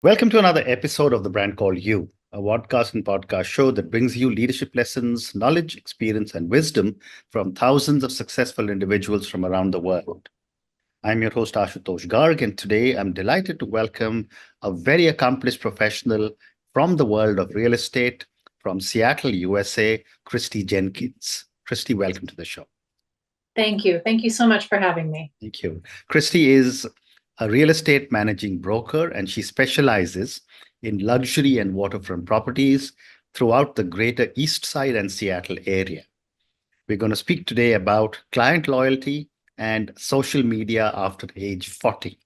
Welcome to another episode of The Brand Called You, a podcast and podcast show that brings you leadership lessons, knowledge, experience, and wisdom from thousands of successful individuals from around the world. I'm your host, Ashutosh Garg, and today I'm delighted to welcome a very accomplished professional from the world of real estate from Seattle, USA, Kristi Jenkins. Kristi, welcome to the show. Thank you. Thank you so much for having me. Thank you. Kristi is a real estate managing broker, and she specializes in luxury and waterfront properties throughout the greater East Side and Seattle area. We're going to speak today about client loyalty and social media after age 40.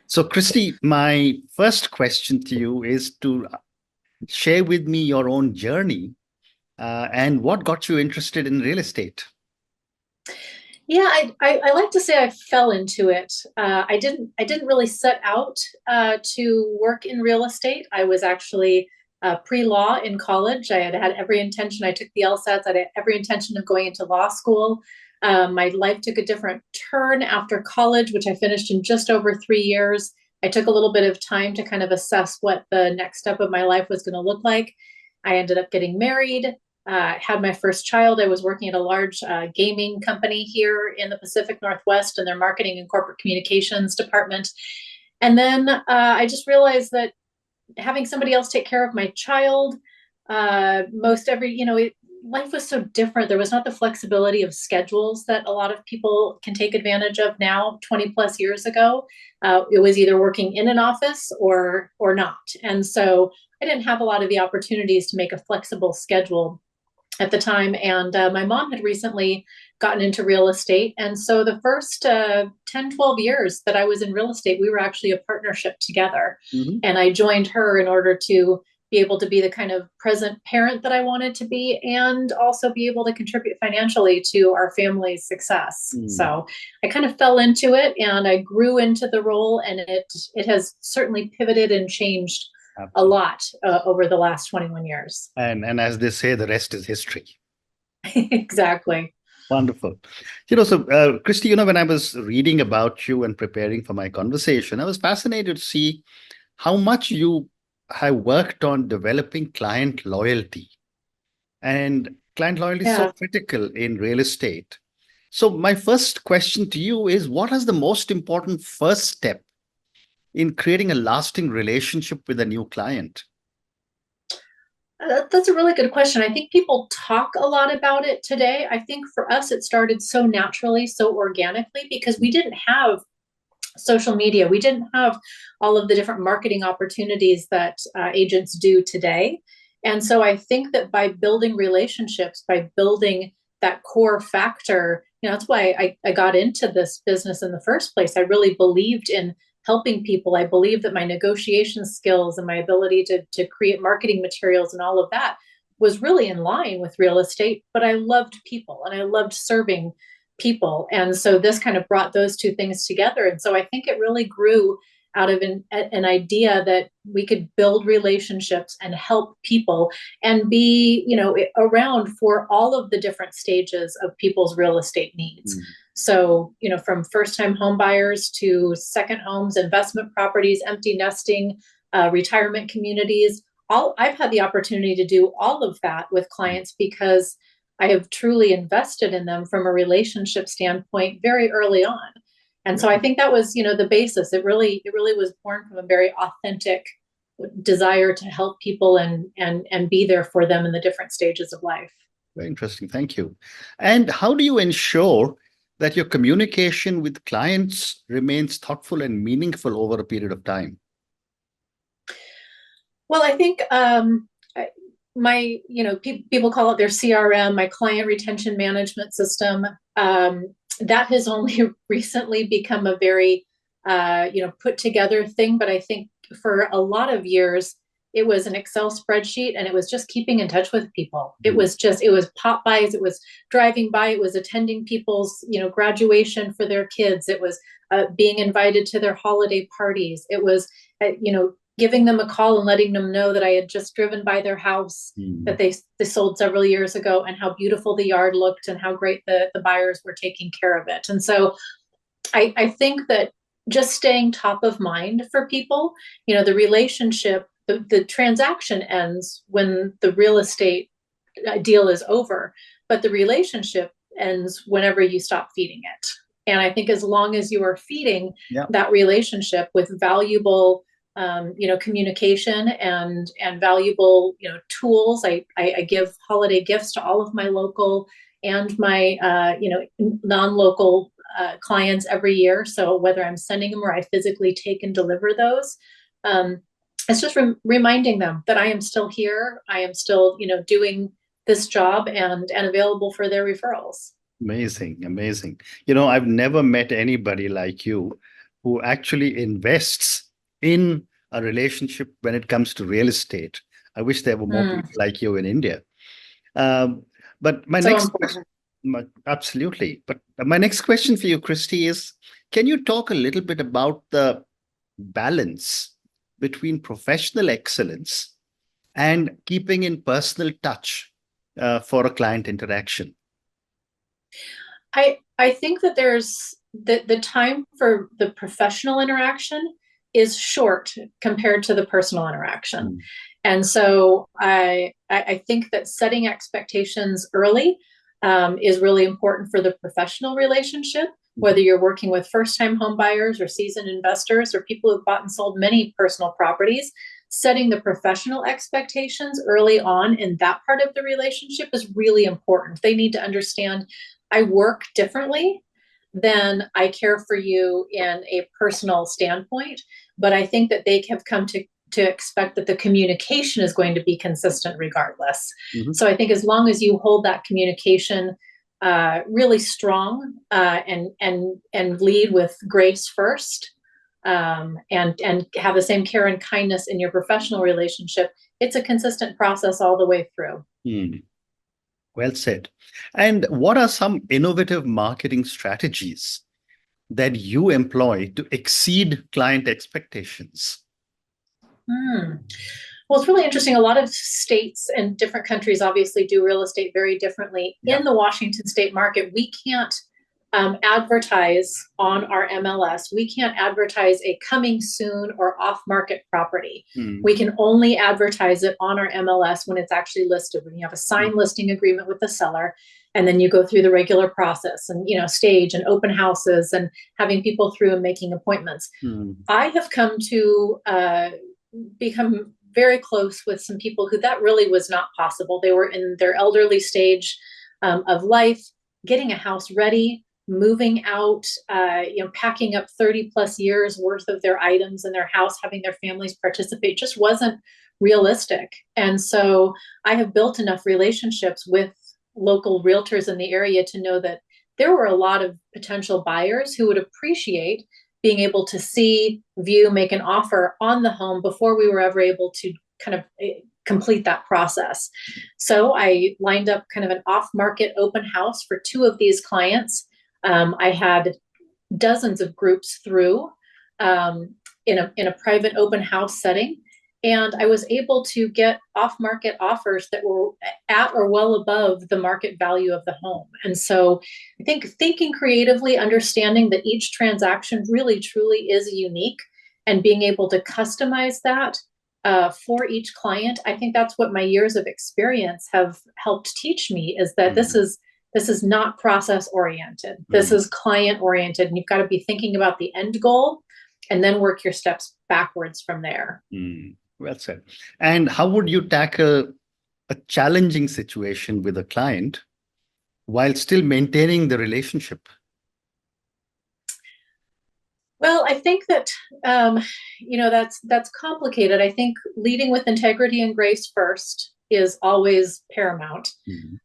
So, Kristi, my first question to you is to share with me your own journey and what got you interested in real estate. Yeah, I like to say I fell into it. I didn't really set out to work in real estate. I was actually pre-law in college. I had every intention. I took the LSATs. I had every intention of going into law school. My life took a different turn after college, which I finished in just over 3 years. I took a little bit of time to kind of assess what the next step of my life was going to look like. I ended up getting married. Had my first child. I was working at a large gaming company here in the Pacific Northwest in their marketing and corporate communications department. And then I just realized that having somebody else take care of my child, life was so different. There was not the flexibility of schedules that a lot of people can take advantage of now, 20 plus years ago. It was either working in an office or not. And so I didn't have a lot of the opportunities to make a flexible schedule at the time. And my mom had recently gotten into real estate. And so the first 10, 12 years that I was in real estate, we were actually a partnership together. Mm-hmm. And I joined her in order to be able to be the kind of present parent that I wanted to be, and also be able to contribute financially to our family's success. So I kind of fell into it and I grew into the role, and it has certainly pivoted and changed a lot over the last 21 years. And as they say, the rest is history. Exactly. Wonderful. Kristi, when I was reading about you and preparing for my conversation, I was fascinated to see how much you have worked on developing client loyalty. And client loyalty is so critical in real estate. So my first question to you is, what is the most important first step in creating a lasting relationship with a new client? That's a really good question. I think people talk a lot about it today. I think for us, it started so naturally, so organically, because we didn't have social media. We didn't have all of the different marketing opportunities that agents do today. And so I think that by building relationships, by building that core factor, that's why I got into this business in the first place. I really believed in helping people. I believe that my negotiation skills and my ability to create marketing materials and all of that was really in line with real estate, but I loved people and I loved serving people. And so this kind of brought those two things together. And so I think it really grew out of an idea that we could build relationships and help people and be, around for all of the different stages of people's real estate needs. So, from first-time home buyers to second homes, investment properties, empty nesting, retirement communities. I've had the opportunity to do all of that with clients because I have truly invested in them from a relationship standpoint very early on. And so I think that was, the basis. It really was born from a very authentic desire to help people and be there for them in the different stages of life. Very interesting. Thank you. And how do you ensure that your communication with clients remains thoughtful and meaningful over a period of time? Well, I think people call it their CRM, my client retention management system. That has only recently become a very, put together thing. But I think for a lot of years, it was an Excel spreadsheet and it was just keeping in touch with people. It was pop-bys, it was driving by, it was attending people's, graduation for their kids. It was being invited to their holiday parties. It was, giving them a call and letting them know that I had just driven by their house that they sold several years ago and how beautiful the yard looked and how great the buyers were taking care of it. And so I think that just staying top of mind for people. The relationship, the transaction ends when the real estate deal is over, but the relationship ends whenever you stop feeding it. And I think as long as you are feeding that relationship with valuable, communication and valuable, tools. I give holiday gifts to all of my local and my, non-local clients every year. So whether I'm sending them or I physically take and deliver those, it's just reminding them that I am still here. I am still, doing this job and available for their referrals. Amazing, amazing. I've never met anybody like you who actually invests in a relationship when it comes to real estate. I wish there were more people like you in India. But my next question, absolutely. But my next question for you, Kristi, is can you talk a little bit about the balance between professional excellence and keeping in personal touch for a client interaction? I think that there's the time for the professional interaction is short compared to the personal interaction. And so I think that setting expectations early is really important for the professional relationship, whether you're working with first-time home buyers or seasoned investors or people who've bought and sold many personal properties. Setting the professional expectations early on in that part of the relationship is really important. They need to understand I work differently than I care for you in a personal standpoint, but I think that they have come to expect that the communication is going to be consistent regardless. So I think as long as you hold that communication really strong and lead with grace first, and have the same care and kindness in your professional relationship, it's a consistent process all the way through. Well said. And what are some innovative marketing strategies that you employ to exceed client expectations? Well, it's really interesting. A lot of states and different countries obviously do real estate very differently. In the Washington state market, we can't advertise on our MLS. We can't advertise a coming soon or off-market property. We can only advertise it on our MLS when it's actually listed, when you have a signed listing agreement with the seller, and then you go through the regular process and, stage and open houses and having people through and making appointments. I have come to become very close with some people who that really was not possible. They were in their elderly stage of life, getting a house ready, moving out, packing up 30 plus years worth of their items in their house, having their families participate just wasn't realistic. And so I have built enough relationships with local realtors in the area to know that there were a lot of potential buyers who would appreciate being able to see, view, make an offer on the home before we were ever able to kind of complete that process. So I lined up kind of an off-market open house for 2 of these clients. I had dozens of groups through in a private open house setting, and I was able to get off-market offers that were at or well above the market value of the home. And so I think thinking creatively, understanding that each transaction really truly is unique, and being able to customize that for each client, I think that's what my years of experience have helped teach me, is that this is not process oriented. This is client oriented, and you've got to be thinking about the end goal and then work your steps backwards from there. Well said. And how would you tackle a challenging situation with a client while still maintaining the relationship? Well, I think that, that's complicated. I think leading with integrity and grace first is always paramount.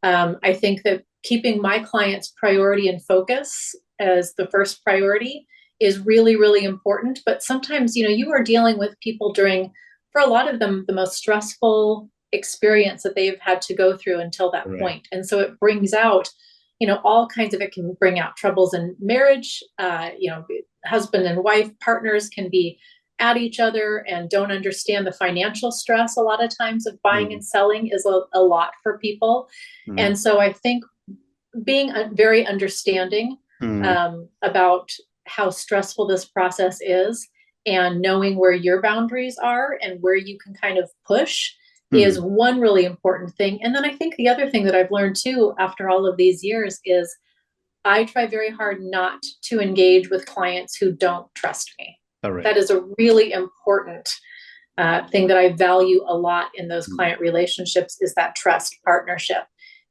I think that keeping my client's priority and focus as the first priority is really, really important. But sometimes, you are dealing with people during, for a lot of them, the most stressful experience that they've had to go through until that point. And so it brings out, all kinds of, it can bring out troubles in marriage. Husband and wife partners can be at each other and don't understand the financial stress a lot of times of buying and selling is a lot for people. And so I think being very understanding about how stressful this process is, and knowing where your boundaries are and where you can kind of push is one really important thing. And then I think the other thing that I've learned too after all of these years is I try very hard not to engage with clients who don't trust me. Correct. That is a really important thing that I value a lot in those client relationships, is that trust partnership.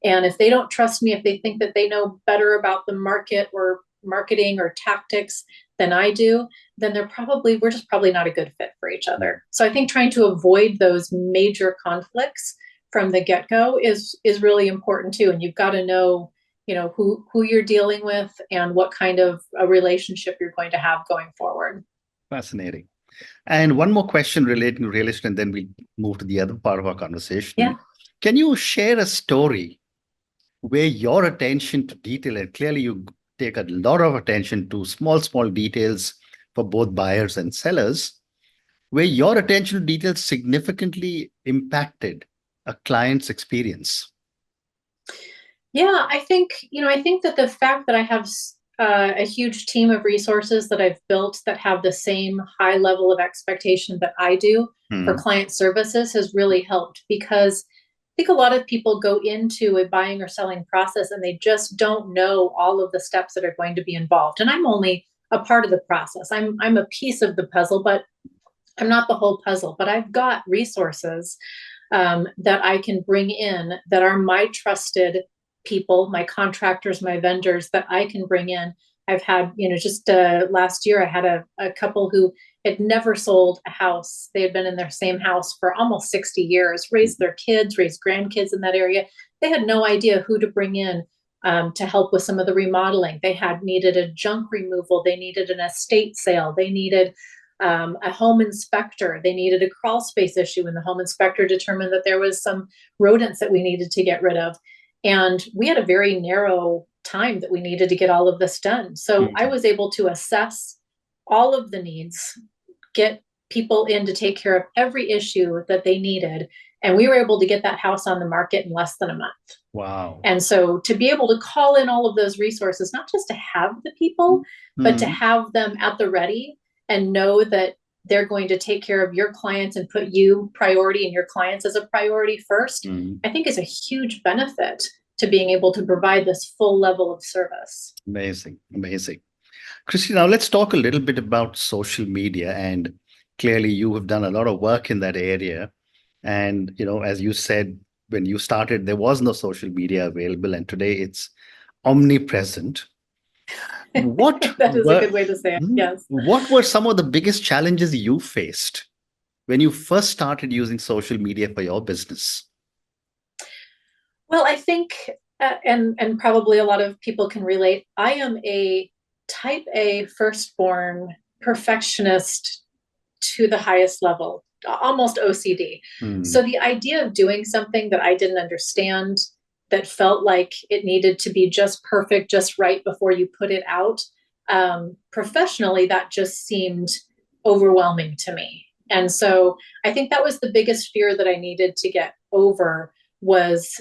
And if they don't trust me, if they think that they know better about the market or marketing or tactics than I do, then we're just probably not a good fit for each other. So I think trying to avoid those major conflicts from the get-go is really important too. And you've got to know, who you're dealing with and what kind of a relationship you're going to have going forward. Fascinating. And one more question relating to real estate, and then we move to the other part of our conversation. Yeah. Can you share a story where your attention to detail, and clearly you take a lot of attention to small details for both buyers and sellers, where your attention to detail significantly impacted a client's experience? Yeah, I think that the fact that I have a huge team of resources that I've built that have the same high level of expectation that I do for client services has really helped, because I think a lot of people go into a buying or selling process and they just don't know all of the steps that are going to be involved. And I'm only a part of the process. I'm a piece of the puzzle, but I'm not the whole puzzle. But I've got resources that I can bring in that are my trusted people, my contractors, my vendors that I can bring in. I've had, just last year, I had a couple who had never sold a house. They had been in their same house for almost 60 years, raised their kids, raised grandkids in that area. They had no idea who to bring in to help with some of the remodeling. They needed a junk removal. They needed an estate sale. They needed a home inspector. They needed a crawl space issue, and the home inspector determined that there was some rodents that we needed to get rid of. And we had a very narrow time that we needed to get all of this done. So I was able to assess all of the needs, get people in to take care of every issue that they needed. And we were able to get that house on the market in less than a month. Wow. And so to be able to call in all of those resources, not just to have the people, but to have them at the ready and know that they're going to take care of your clients and put you priority and your clients as a priority first, I think is a huge benefit to being able to provide this full level of service. Amazing. Kristi, now let's talk a little bit about social media. And clearly you have done a lot of work in that area. And, as you said, when you started, there was no social media available. And today it's omnipresent. That is a good way to say it. Yes. What were some of the biggest challenges you faced when you first started using social media for your business? Well, I think, and probably a lot of people can relate, I am a type A firstborn perfectionist to the highest level, almost OCD. So the idea of doing something that I didn't understand, that felt like it needed to be just perfect, just right before you put it out, professionally, that just seemed overwhelming to me. And so I think that was the biggest fear that I needed to get over, was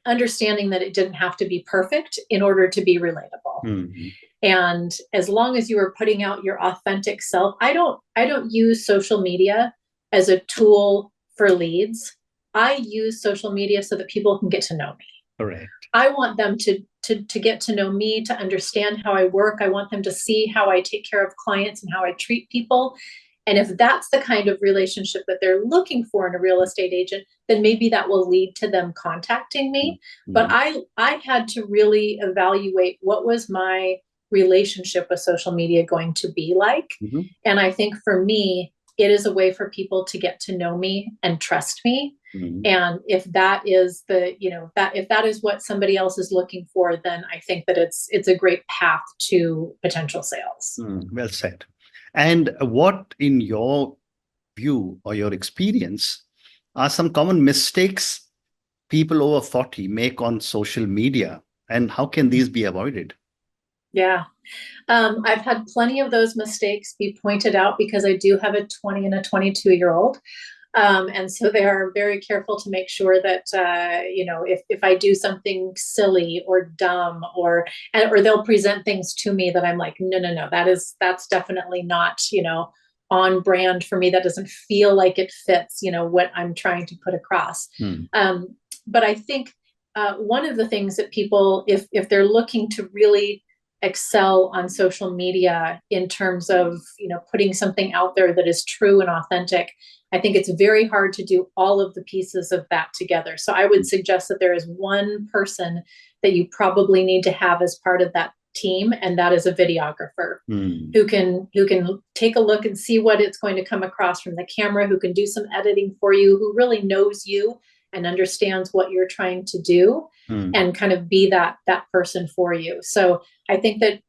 understanding that it didn't have to be perfect in order to be relatable. And as long as you are putting out your authentic self, I don't use social media as a tool for leads. I use social media so that people can get to know me. Correct. I want them to get to know me, to understand how I work. I want them to see how I take care of clients and how I treat people. And if that's the kind of relationship that they're looking for in a real estate agent, then maybe that will lead to them contacting me. But I had to really evaluate what was my relationship with social media going to be like. And I think for me, it is a way for people to get to know me and trust me. And if that is if that is what somebody else is looking for, then I think that it's a great path to potential sales. Well said. And what, in your view or your experience, are some common mistakes people over 40 make on social media, and how can these be avoided? Yeah. I've had plenty of those mistakes be pointed out because I do have a 20 and a 22-year-old. And so they are very careful to make sure that, if I do something silly or dumb or they'll present things to me that I'm like, no, no, no, that's definitely not, on brand for me. That doesn't feel like it fits, what I'm trying to put across. Hmm. But I think one of the things that people, if they're looking to really excel on social media in terms of, putting something out there that is true and authentic, I think it's very hard to do all of the pieces of that together. So I would suggest that there is one person that you probably need to have as part of that team, and that is a videographer who can take a look and see what it's going to come across from the camera, who can do some editing for you, who really knows you and understands what you're trying to do, and kind of be that person for you. So I think that,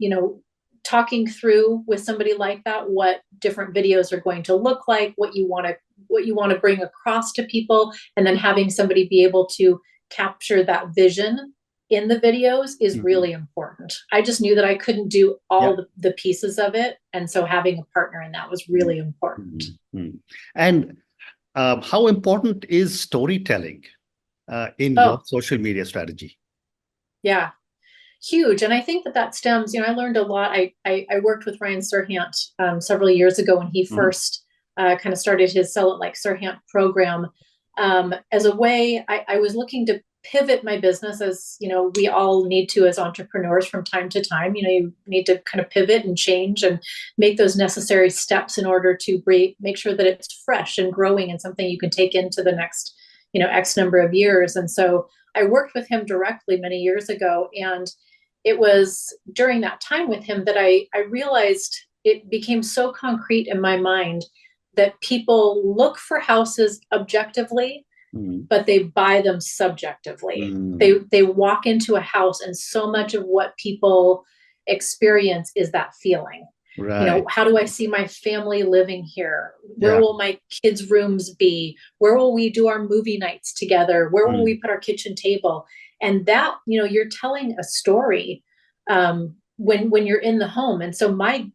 talking through with somebody like that what different videos are going to look like, what you want to bring across to people, and then having somebody be able to capture that vision in the videos is really important. I just knew that I couldn't do all the pieces of it, and so having a partner in that was really important. And how important is storytelling in your social media strategy? Yeah, huge. And I think that stems, I learned a lot. I worked with Ryan Serhant several years ago when he first kind of started his Sell It Like Serhant program. As a way, I was looking to pivot my business, as we all need to as entrepreneurs from time to time. You need to kind of pivot and change and make those necessary steps in order to make sure that it's fresh and growing and something you can take into the next X number of years. And so I worked with him directly many years ago, and it was during that time with him that I realized it became so concrete in my mind that people look for houses objectively, but they buy them subjectively. They walk into a house, and so much of what people experience is that feeling. Right. How do I see my family living here? Where will my kids' rooms be? Where will we do our movie nights together? Where will we put our kitchen table? And that, you're telling a story when you're in the home. And so my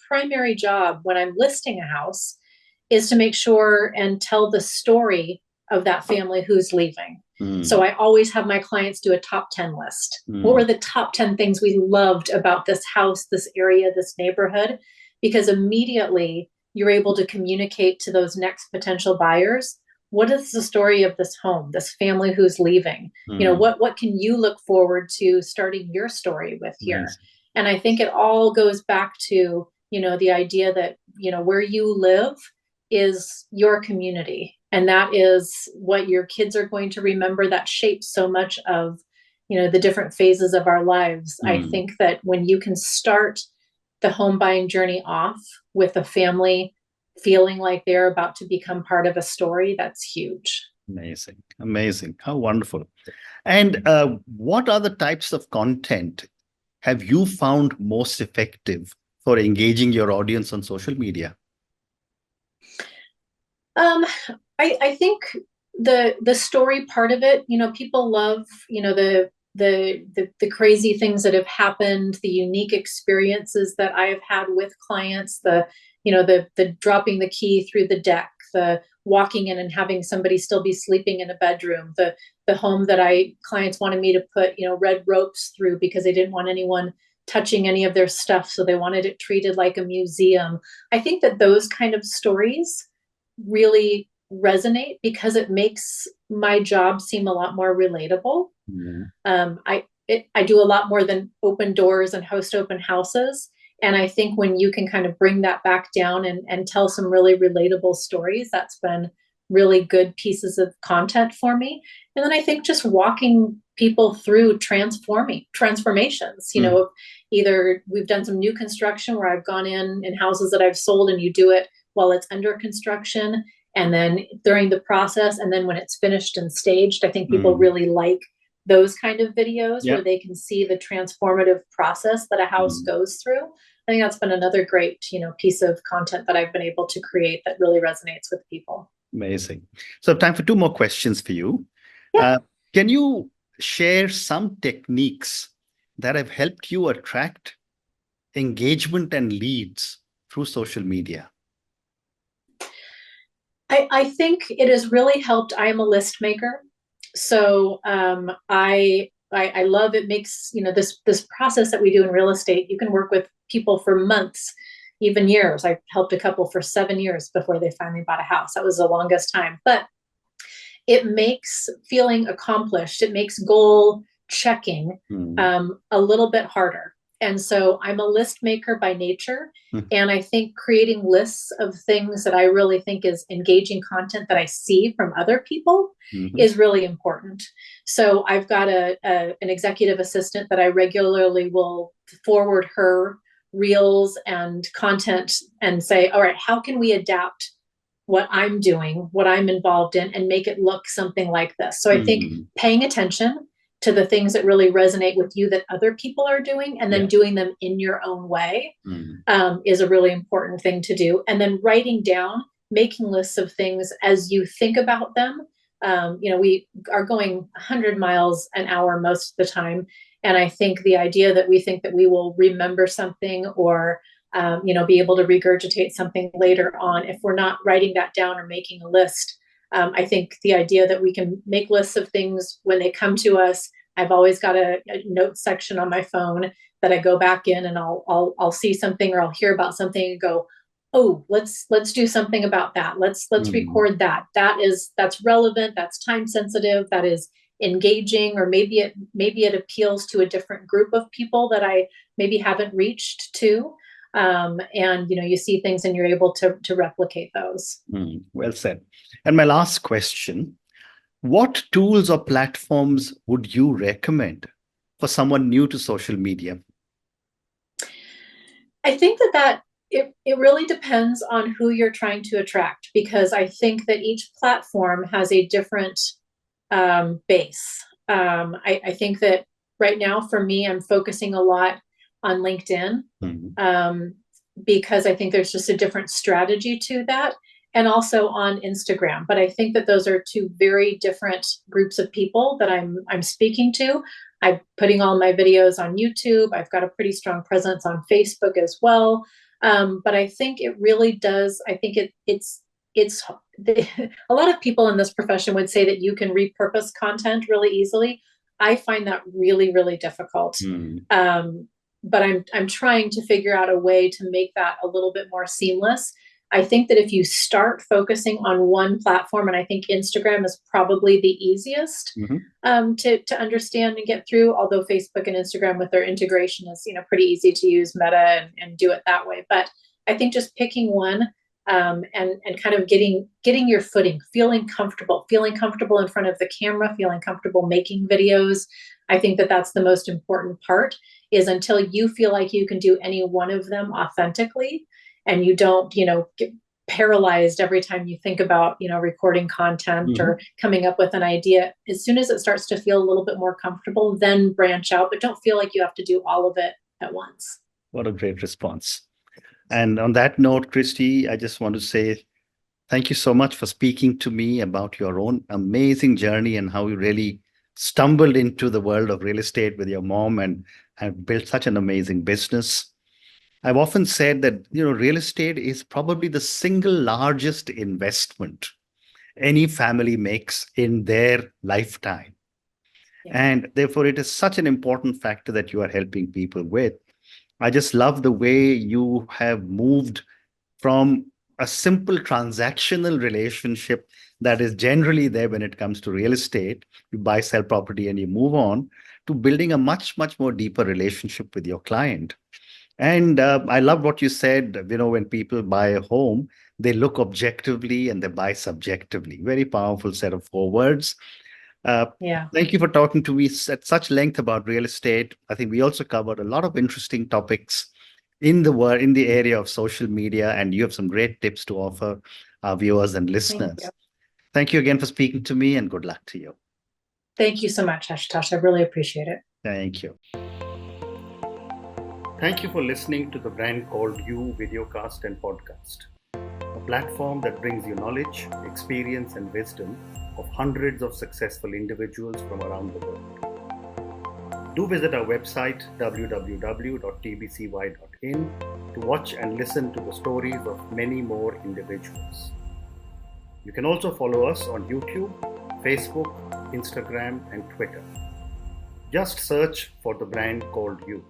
primary job when I'm listing a house is to make sure and tell the story of that family who's leaving. So I always have my clients do a top 10 list. What were the top 10 things we loved about this house, this area, this neighborhood? Because immediately you're able to communicate to those next potential buyers, what is the story of this home, this family who's leaving? What can you look forward to starting your story with here? Yes. And I think it all goes back to, the idea that, where you live is your community. And that is what your kids are going to remember. That shapes so much of, the different phases of our lives. I think that when you can start the home buying journey off with a family feeling like they're about to become part of a story, that's huge. Amazing. Amazing. How wonderful. And what other types of content have you found most effective for engaging your audience on social media? I think the story part of it, people love, the crazy things that have happened, the unique experiences that I have had with clients, the dropping the key through the deck, the walking in and having somebody still be sleeping in a bedroom, the home that clients wanted me to put, red ropes through because they didn't want anyone touching any of their stuff. So they wanted it treated like a museum. I think that those kind of stories really resonate because it makes my job seem a lot more relatable. I do a lot more than open doors and host open houses. And I think when you can kind of bring that back down and tell some really relatable stories, that's been really good pieces of content for me. And then I think just walking people through transformations, either we've done some new construction where I've gone in houses that I've sold, and you do it while it's under construction, and then during the process, and then when it's finished and staged. I think people really like those kind of videos where they can see the transformative process that a house goes through. I think that's been another great, piece of content that I've been able to create that really resonates with people. Amazing. So time for two more questions for you. Can you share some techniques that have helped you attract engagement and leads through social media? I think it has really helped. I am a list maker. So I love it. Makes, this process that we do in real estate, you can work with people for months, even years. I helped a couple for 7 years before they finally bought a house. That was the longest time. But it makes feeling accomplished, it makes goal checking a little bit harder. And so I'm a list maker by nature. And I think creating lists of things that I really think is engaging content that I see from other people is really important. So I've got an executive assistant that I regularly will forward her reels and content and say, all right, how can we adapt what I'm doing, what I'm involved in, and make it look something like this? So I think paying attention to the things that really resonate with you that other people are doing, and then doing them in your own way is a really important thing to do. And then writing down, making lists of things as you think about them. We are going 100 miles an hour most of the time. And I think the idea that we think that we will remember something or be able to regurgitate something later on, if we're not writing that down or making a list. I think the idea that we can make lists of things when they come to us. I've always got a note section on my phone that I go back in, and I'll see something or I'll hear about something and go, oh, let's do something about that. Let's record that. That's relevant. That's time sensitive. That is engaging, or maybe it appeals to a different group of people that I maybe haven't reached to. And you see things and you're able to replicate those. Well said. And my last question, what tools or platforms would you recommend for someone new to social media? I think that it really depends on who you're trying to attract, because I think that each platform has a different base. I think that right now for me, I'm focusing a lot on LinkedIn because I think there's just a different strategy to that, and also on Instagram. But I think that those are two very different groups of people that I'm speaking to. I'm putting all my videos on YouTube. I've got a pretty strong presence on Facebook as well. But I think it really does. I think it's a lot of people in this profession would say that you can repurpose content really easily. I find that really, really difficult. But I'm trying to figure out a way to make that a little bit more seamless. I think that if you start focusing on one platform, and I think Instagram is probably the easiest to understand and get through, although Facebook and Instagram with their integration is pretty easy to use Meta and do it that way. But I think just picking one and kind of getting your footing, feeling comfortable in front of the camera, feeling comfortable making videos. I think that that's the most important part, is until you feel like you can do any one of them authentically, and you don't, get paralyzed every time you think about, recording content or coming up with an idea. As soon as it starts to feel a little bit more comfortable, then branch out, but don't feel like you have to do all of it at once. What a great response. And on that note, Kristi, I just want to say thank you so much for speaking to me about your own amazing journey and how you really stumbled into the world of real estate with your mom and have built such an amazing business. I've often said that, real estate is probably the single largest investment any family makes in their lifetime. Yeah. And therefore, it is such an important factor that you are helping people with. I just love the way you have moved from a simple transactional relationship that is generally there when it comes to real estate. You buy, sell property, and you move on, to building a much, much more deeper relationship with your client. And I love what you said, when people buy a home, they look objectively and they buy subjectively. Very powerful set of 4 words. Thank you for talking to me at such length about real estate. I think we also covered a lot of interesting topics in the area of social media, and you have some great tips to offer our viewers and listeners. Thank you again for speaking to me, and good luck to you. Thank you so much, Ashutosh. I really appreciate it. Thank you. Thank you for listening to the Brand Called You videocast and podcast, a platform that brings you knowledge, experience, and wisdom of hundreds of successful individuals from around the world. Do visit our website www.tbcy.in to watch and listen to the stories of many more individuals. You can also follow us on YouTube, Facebook, Instagram, and Twitter. Just search for the brand called You.